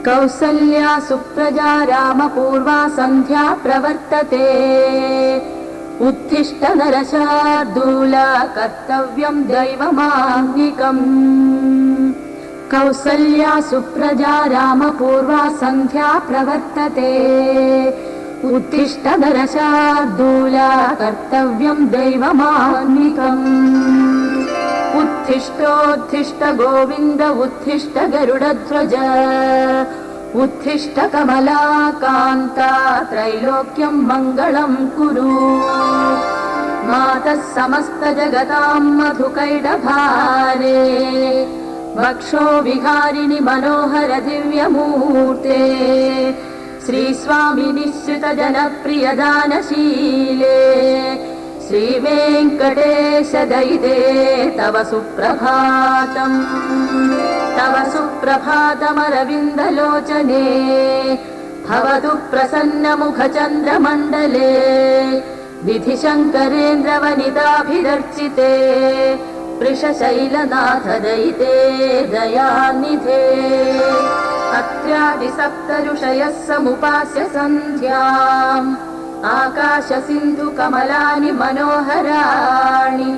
कौसल्या सुप्रजा रामपूर्वा सन्ध्या प्रवर्तते उत्तिष्ठ नरशार्दूल कर्तव्यं दैवमान्निकम् कौसल्या सुप्रजा रामपूर्वा सन्ध्या प्रवर्तते उत्तिष्ठ नरशार्दूल कर्तव्यं दैवमान्निकम् उत्तिष्ठोत्तिष्ठ गोविन्द उत्तिष्ठ गरुडध्वज उत्तिष्ठ कमलाकान्ता त्रैलोक्यं मङ्गलं कुरु मातः समस्त जगतां मधुकैटभारे वक्षो विहारिणि मनोहर दिव्यमूर्ते श्रीस्वामिनि श्रित जनप्रिय दानशीले श्रीवेङ्कटेश दयिते तव सुप्रभातम् तव सुप्रभातमरविन्दलोचने भवतु प्रसन्नमुखचन्द्रमण्डले विधिशङ्करेन्द्रवनिताभिरर्चिते वृषशैलनाथ दयिते दयानिधे अत्र्यादिसप्तऋषयः समुपास्य सन्ध्याम् आकाश सिन्धु कमलानि मनोहराणि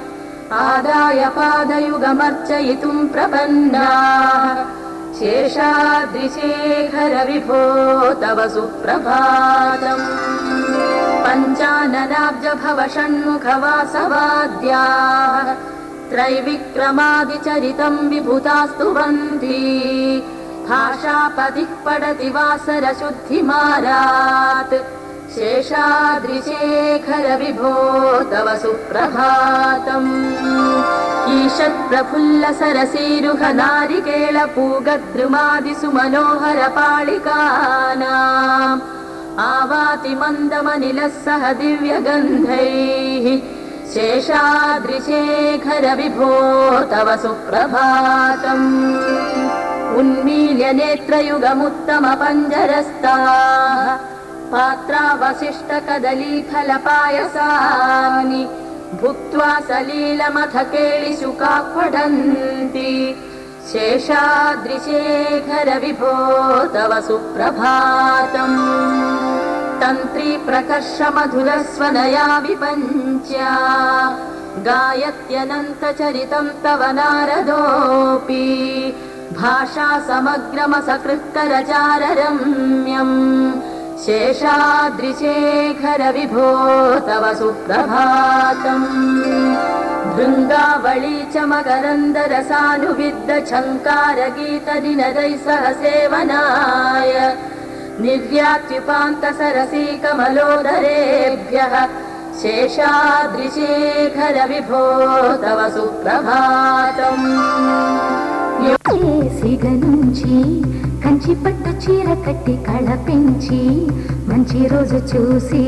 आदाय पादयुगमर्चयितुं प्रपन्नाः शेषाद्रिशेखर विभो तव सुप्रभातम् पञ्चाननाब्ज भव षण्मुख वासवाद्याः त्रैविक्रमादिचरितं विभुतास्तुवन्ति भाषापतिः पठति वासर शुद्धिमारात् शेषाद्रिशेखर विभो तव सुप्रभातम् ईषत् प्रफुल्ल सरसीरुह नारिकेळ पूगद्रुमादिसु मनोहर पालिकानाम् आवाति मन्दमनिलः सह दिव्यगन्धैः शेषाद्रिशेखर विभो तव सुप्रभातम् उन्मील्य नेत्रयुगमुत्तम पञ्जरस्ताः पात्रावशिष्ट कदलीफलपायसानि भुक्त्वा सलीलमथ केलिशुकाक्वडन्ति शेषाद्रिशेखर विभो तव सुप्रभातम् तन्त्री प्रकर्ष मधुरस्वनया विपञ्च्या गायत्यनन्तचरितं तव नारदोऽपि भाषा समग्रमसकृत्करचाररम्यम् शेषाद्रिशेखर विभो तव सुप्रभातम् भृङ्गावळी च मकरन्दरसानुविद्ध झङ्कारगीतनिनदैः सह सेवनाय निर्यात्युपान्त सरसी कमलोदरेभ्यः शेषाद्रिशेखर विभो तव सुप्रभातम् సిగనుంచి కంచి పట్టు చీర కట్టి కళ పెంచి మంచి రోజు చూసి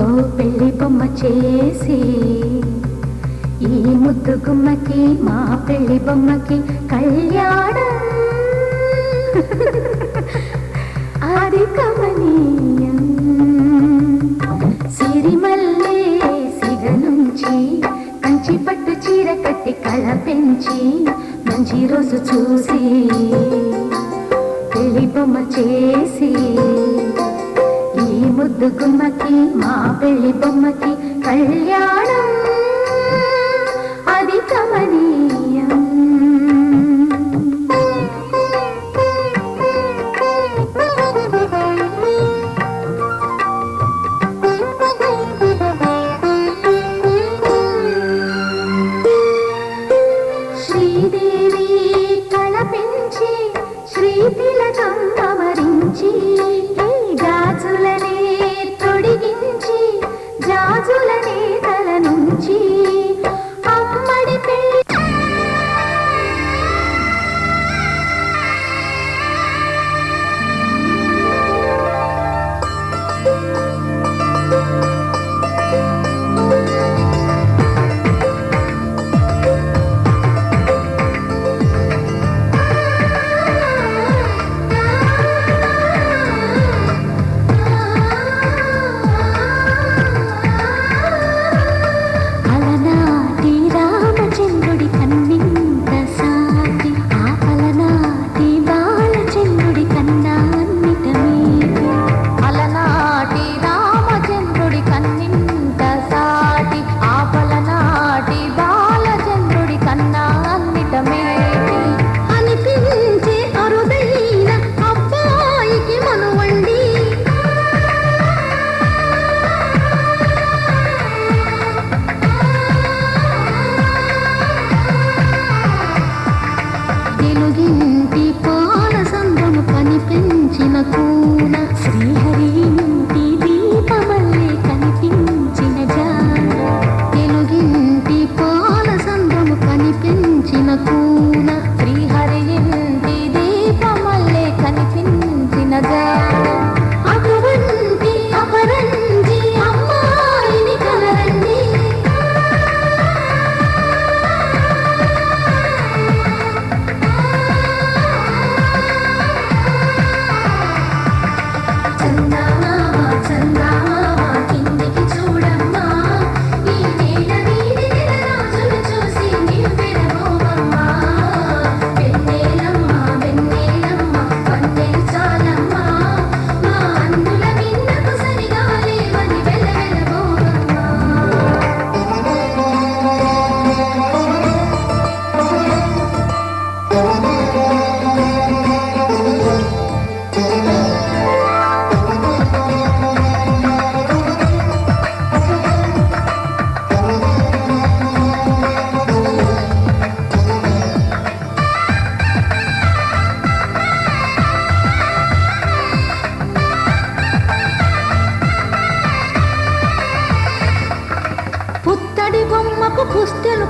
ఓ పెళ్లి బొమ్మ చేసి ఈ ముద్దు గుమ్మకి మా పెళ్లి బొమ్మకి కళ్యాణం అది కమనీయం సిరిమల్లే సిగనుంచి కంచి పట్టు చీర కట్టి కళ పెంచి మంచి రోజు చూసి పెళ్లి బొమ్మ చేసి ఈ ముద్దు గుమ్మకి మా పెళ్లి బొమ్మకి కళ్యాణం అది కమనీయం గాజులనే తొడిగించి జాజులనే తల నుంచి అమ్మడి పెళ్లి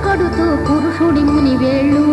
కడుతూ పురుషుడి ముని వేళ్ళు